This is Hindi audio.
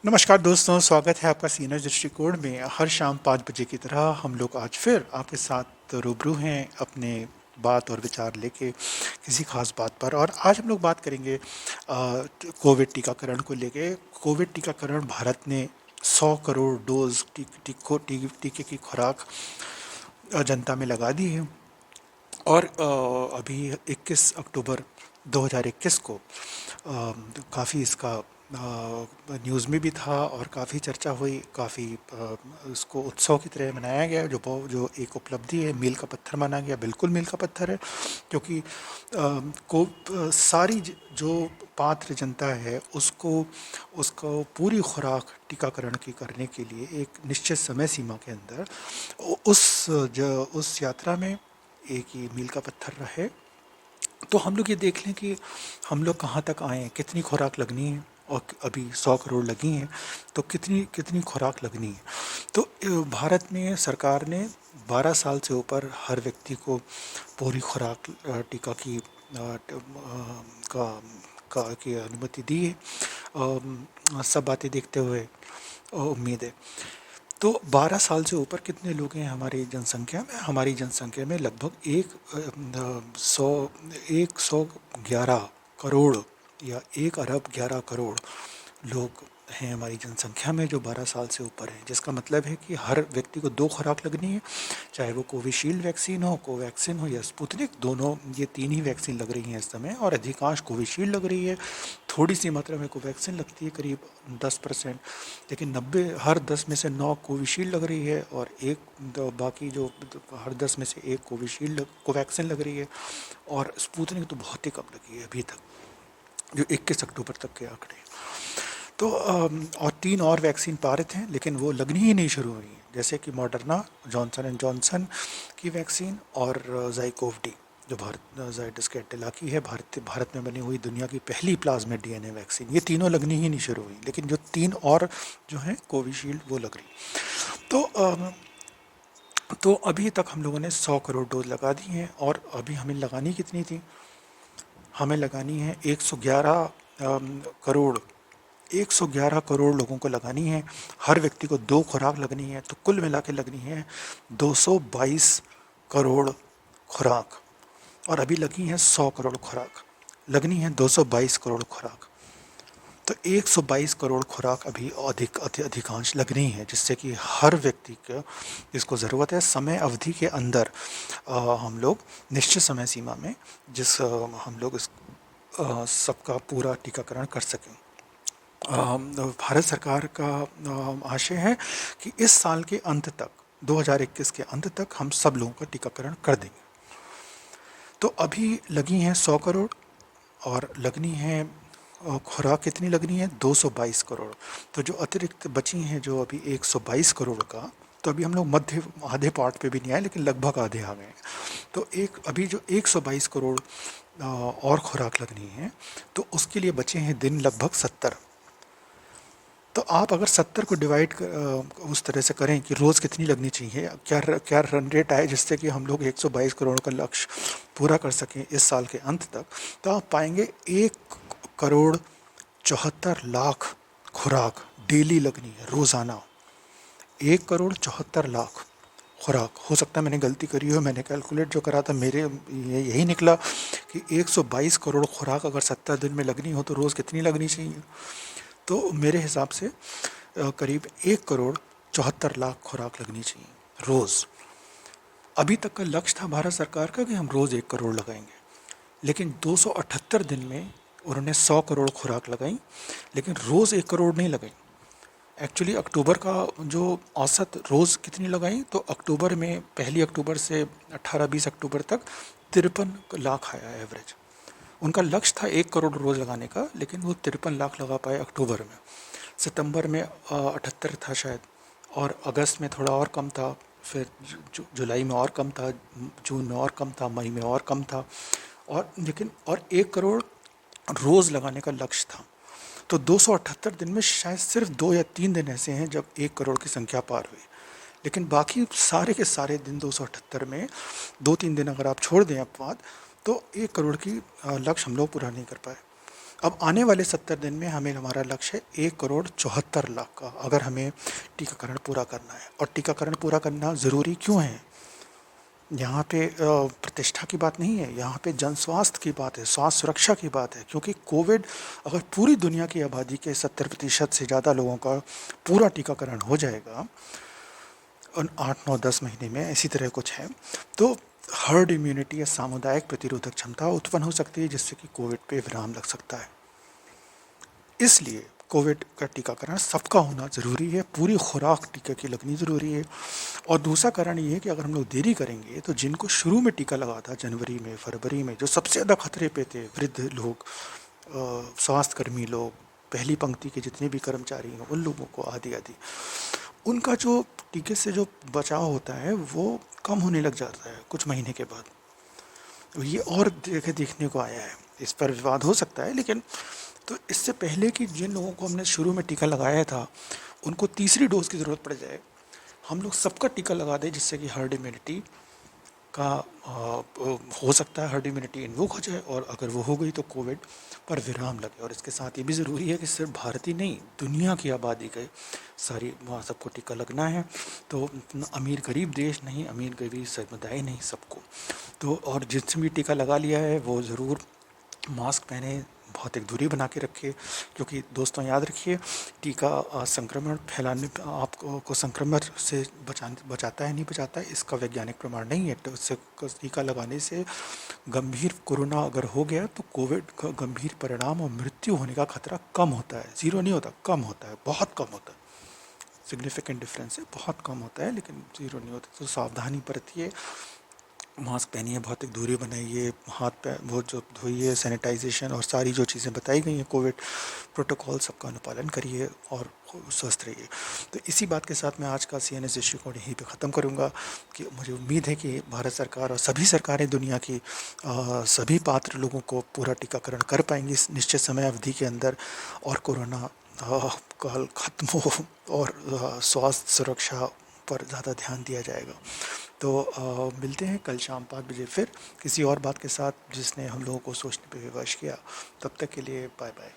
नमस्कार दोस्तों, स्वागत है आपका सीनियर दृष्टिकोण में। हर शाम 5 बजे की तरह हम लोग आज फिर आपके साथ रूबरू हैं अपने बात और विचार लेके किसी खास बात पर। और आज हम लोग बात करेंगे कोविड टीकाकरण को लेके। कोविड टीकाकरण भारत ने 100 करोड़ डोज टीके की खुराक जनता में लगा दी है। और अभी 21 अक्टूबर 2021 को काफ़ी इसका न्यूज़ में भी था और काफ़ी चर्चा हुई, काफ़ी इसको उत्सव की तरह मनाया गया। जो एक उपलब्धि है, मील का पत्थर माना गया। बिल्कुल मील का पत्थर है, क्योंकि सारी जो पात्र जनता है उसको पूरी खुराक टीकाकरण की करने के लिए एक निश्चित समय सीमा के अंदर उस यात्रा में एक ही मील का पत्थर रहे। तो हम लोग ये देख लें कि हम लोग कहाँ तक आए हैं, कितनी खुराक लगनी है। और अभी 100 करोड़ लगी हैं, तो कितनी कितनी खुराक लगनी है। तो भारत में सरकार ने 12 साल से ऊपर हर व्यक्ति को पूरी खुराक टीका की का, की अनुमति दी है। सब बातें देखते हुए उम्मीद है। तो 12 साल से ऊपर कितने लोग हैं हमारी जनसंख्या में? हमारी जनसंख्या में लगभग 111 करोड़ या 1 अरब 11 करोड़ लोग हैं हमारी जनसंख्या में, जो 12 साल से ऊपर हैं। जिसका मतलब है कि हर व्यक्ति को 2 खुराक लगनी है, चाहे वो कोविशील्ड वैक्सीन हो, कोवैक्सीन हो या स्पुतनिक। दोनों, ये 3 ही वैक्सीन लग रही हैं इस समय, और अधिकांश कोविशील्ड लग रही है। थोड़ी सी मात्रा में कोवैक्सीन लगती है, करीब 10%। लेकिन 90, हर 10 में से 9 कोविशील्ड लग रही है, और बाकी जो हर 10 में से 1 कोवैक्सीन लग रही है। और स्पुतनिक तो बहुत ही कम लगी है अभी तक, जो 21 अक्टूबर तक के आंकड़े। तो और 3 और वैक्सीन पारित हैं, लेकिन वो लगनी ही नहीं शुरू हुई हैं, जैसे कि मॉडर्ना, जॉनसन एंड जॉनसन की वैक्सीन, और ज़ाइकोव-डी, जो जायडस कैडिला की है, भारत में बनी हुई दुनिया की पहली प्लाज्मिड डीएनए वैक्सीन। ये तीनों लगनी ही नहीं शुरू हुई, लेकिन जो 3 और जो हैं कोविशील्ड, वो लग रही। तो अभी तक हम लोगों ने 100 करोड़ डोज लगा दी हैं। और अभी हमें लगानी कितनी थी? हमें लगानी है 111 करोड़। 111 करोड़ लोगों को लगानी है। हर व्यक्ति को 2 खुराक लगनी है, तो कुल मिला के लगनी है 222 करोड़ खुराक। और अभी लगी है 100 करोड़ खुराक, लगनी है 222 करोड़ खुराक। तो 122 करोड़ खुराक अभी अधिकांश लगनी है, जिससे कि हर व्यक्ति को जिसको ज़रूरत है, समय अवधि के अंदर हम लोग निश्चित समय सीमा में हम लोग इस सबका पूरा टीकाकरण कर सकें। भारत सरकार का आशय है कि इस साल के अंत तक, 2021 के अंत तक, हम सब लोगों का टीकाकरण कर देंगे। तो अभी लगी हैं 100 करोड़, और लगनी है खुराक कितनी लगनी है? 222 करोड़। तो जो अतिरिक्त बची हैं, जो अभी 122 करोड़ का, तो अभी हम लोग आधे पार्ट पे भी नहीं आए, लेकिन लगभग आधे आ गए हैं। तो अभी जो 122 करोड़ और खुराक लगनी है, तो उसके लिए बचे हैं दिन लगभग 70। तो आप अगर 70 को डिवाइड उस तरह से करें कि रोज़ कितनी लगनी चाहिए, क्या रन रेट आए जिससे कि हम लोग 122 करोड़ का लक्ष्य पूरा कर सकें इस साल के अंत तक, तो आप पाएंगे 1 करोड़ 74 लाख खुराक डेली लगनी है, रोज़ाना। 1 करोड़ 74 लाख खुराक। हो सकता है मैंने गलती करी हो, मैंने कैलकुलेट जो करा था मेरे यही निकला कि 122 करोड़ खुराक अगर 70 दिन में लगनी हो, तो रोज़ कितनी लगनी चाहिए? तो मेरे हिसाब से करीब 1 करोड़ 74 लाख खुराक लगनी चाहिए रोज़। अभी तक का लक्ष्य था भारत सरकार का कि हम रोज़ 1 करोड़ लगाएंगे, लेकिन 278 दिन में उन्होंने 100 करोड़ खुराक लगाई, लेकिन रोज़ 1 करोड़ नहीं लगाई। एक्चुअली अक्टूबर का जो औसत रोज़ कितनी लगाई, तो अक्टूबर में 1 अक्टूबर से 18-20 अक्टूबर तक 53 लाख आया एवरेज। उनका लक्ष्य था 1 करोड़ रोज़ लगाने का, लेकिन वो 53 लाख लगा पाए अक्टूबर में। सितंबर में 78 था शायद, और अगस्त में थोड़ा और कम था, फिर जुलाई में और कम था, जून में और कम था, मई में और कम था। और 1 करोड़ रोज़ लगाने का लक्ष्य था। तो 278 दिन में शायद सिर्फ 2 या 3 दिन ऐसे हैं जब 1 करोड़ की संख्या पार हुई, लेकिन बाकी सारे के सारे दिन 278 में 2-3 दिन अगर आप छोड़ दें अपवाद, तो 1 करोड़ की लक्ष्य हम लोग पूरा नहीं कर पाए। अब आने वाले 70 दिन में हमें हमारा लक्ष्य है 1,74,00,000 का, अगर हमें टीकाकरण पूरा करना है। और टीकाकरण पूरा करना ज़रूरी क्यों है? यहाँ पे प्रतिष्ठा की बात नहीं है, यहाँ पे जन स्वास्थ्य की बात है, स्वास्थ्य सुरक्षा की बात है। क्योंकि कोविड, अगर पूरी दुनिया की आबादी के 70% से ज़्यादा लोगों का पूरा टीकाकरण हो जाएगा उन 8, 9, 10 महीने में, इसी तरह कुछ है, तो हर्ड इम्यूनिटी या सामुदायिक प्रतिरोधक क्षमता उत्पन्न हो सकती है, जिससे कि कोविड पे विराम लग सकता है। इसलिए कोविड का टीकाकरण सबका होना ज़रूरी है, पूरी खुराक टीके की लगनी ज़रूरी है। और दूसरा कारण ये है कि अगर हम लोग देरी करेंगे तो जिनको शुरू में टीका लगा था जनवरी में, फरवरी में, जो सबसे ज़्यादा खतरे पे थे, वृद्ध लोग, स्वास्थ्यकर्मी लोग, पहली पंक्ति के जितने भी कर्मचारी हैं, उन लोगों को आदि आदि, उनका जो टीके से जो बचाव होता है वो कम होने लग जाता है कुछ महीने के बाद। ये और देखने को आया है, इस पर विवाद हो सकता है, लेकिन तो इससे पहले कि जिन लोगों को हमने शुरू में टीका लगाया था उनको तीसरी डोज की ज़रूरत पड़ जाए, हम लोग सबका टीका लगा दें, जिससे कि हर्ड इम्यूनिटी का हो सकता है, हर्ड इम्यूनिटी इन्वोक हो जाए, और अगर वो हो गई तो कोविड पर विराम लगे। और इसके साथ ये भी ज़रूरी है कि सिर्फ भारत ही नहीं, दुनिया की आबादी के सारी वहाँ सबको टीका लगना है। तो अमीर गरीब देश नहीं, अमीर गरीब समुदाय नहीं, सबको। तो और जिसने भी टीका लगा लिया है वो ज़रूर मास्क पहने, भौतिक दूरी बना के रखिए। क्योंकि दोस्तों याद रखिए, टीका संक्रमण फैलाने आपको संक्रमण से बचाता है नहीं बचाता है इसका वैज्ञानिक प्रमाण नहीं है। तो इससे टीका लगाने से गंभीर कोरोना अगर हो गया तो कोविड का गंभीर परिणाम और मृत्यु होने का खतरा कम होता है, ज़ीरो नहीं होता, कम होता है, बहुत कम होता है। सिग्निफिकेंट डिफरेंस है, बहुत कम होता है, लेकिन ज़ीरो नहीं होता। तो सावधानी बरतिए, मास्क पहनिए, भौतिक दूरी बनाइए, हाथ पैर वो जो धोइए, सैनिटाइजेशन और सारी जो चीज़ें बताई गई हैं कोविड प्रोटोकॉल, सबका अनुपालन करिए और स्वस्थ रहिए। तो इसी बात के साथ मैं आज का CNS इश्यू को यहीं पे ख़त्म करूँगा कि मुझे उम्मीद है कि भारत सरकार और सभी सरकारें दुनिया की सभी पात्र लोगों को पूरा टीकाकरण कर पाएंगी इस निश्चित समय अवधि के अंदर, और कोरोना काल ख़त्म हो और स्वास्थ्य सुरक्षा पर ज़्यादा ध्यान दिया जाएगा। तो मिलते हैं कल शाम 5 बजे फिर किसी और बात के साथ जिसने हम लोगों को सोचने पे विवश किया। तब तक के लिए बाय बाय।